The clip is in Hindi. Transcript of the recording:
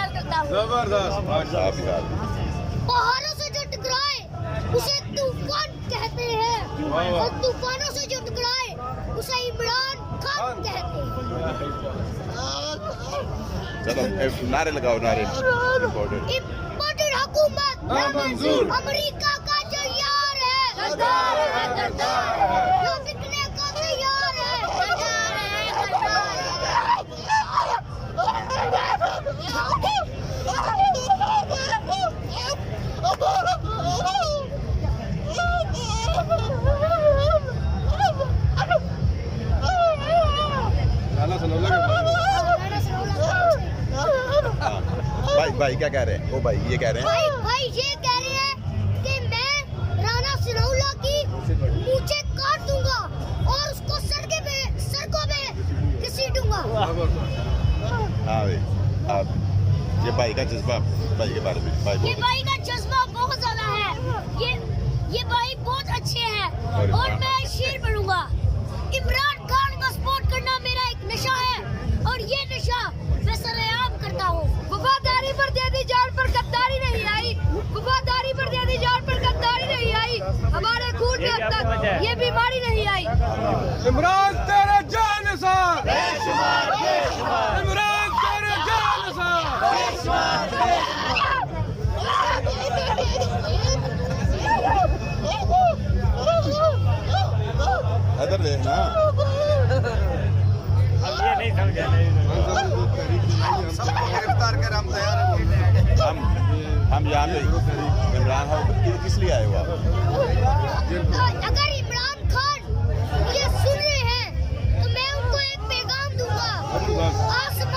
प्यार करता हूँ। जबरदस्त पहाड़ों से जो टकराए उसे तूफान कहते हैं और तूफानों से जो टकराए उसे इमरान खान कहते हैं। चलो नारे लगाओ, नारे। इम्पोर्टेड हुकूमत नामंजूर। अमेरिका का जो यार है गद्दार है, गद्दार है। जो बिकने को तैयार है गद्दार है, गद्दार है। गाना सुनो लगे भाई क्या कह रहे हैं? ओ भाई ये कह रहे हैं, भाई ये कह रहे हैं कि मैं राणा सनौला की मूंछें काट दूंगा और उसको सड़कों पे घसीटूंगा। हाँ भाई आप ये भाई का जज्बा, भाई के बारे में ये भाई का जज्बा बहुत ज्यादा है। ये भाई बहुत अच्छे हैं और मैं शेर बनूंगा। इमरान खान का सपोर्ट करना मेरा एक नशा है और ये नशा मैं सरेआम करता हूँ। वफादारी पर दे दी जान पर गद्दारी नहीं आई, वफादारी पर दे दी जान पर गद्दारी नहीं आई। हमारे खून में अब तक ये बीमारी नहीं आई। इमरान तेरे जानसार, इमरान तेरे जानसार। इधर देखना। ये नहीं समझा, गिरफ्तार कर हम तैयार हैं। हम यहाँ पे इमरान खान किस लिए आए हो आप? अगर इमरान खान ये सुन रहे हैं तो मैं उनको एक पैगाम दूंगा। आसमान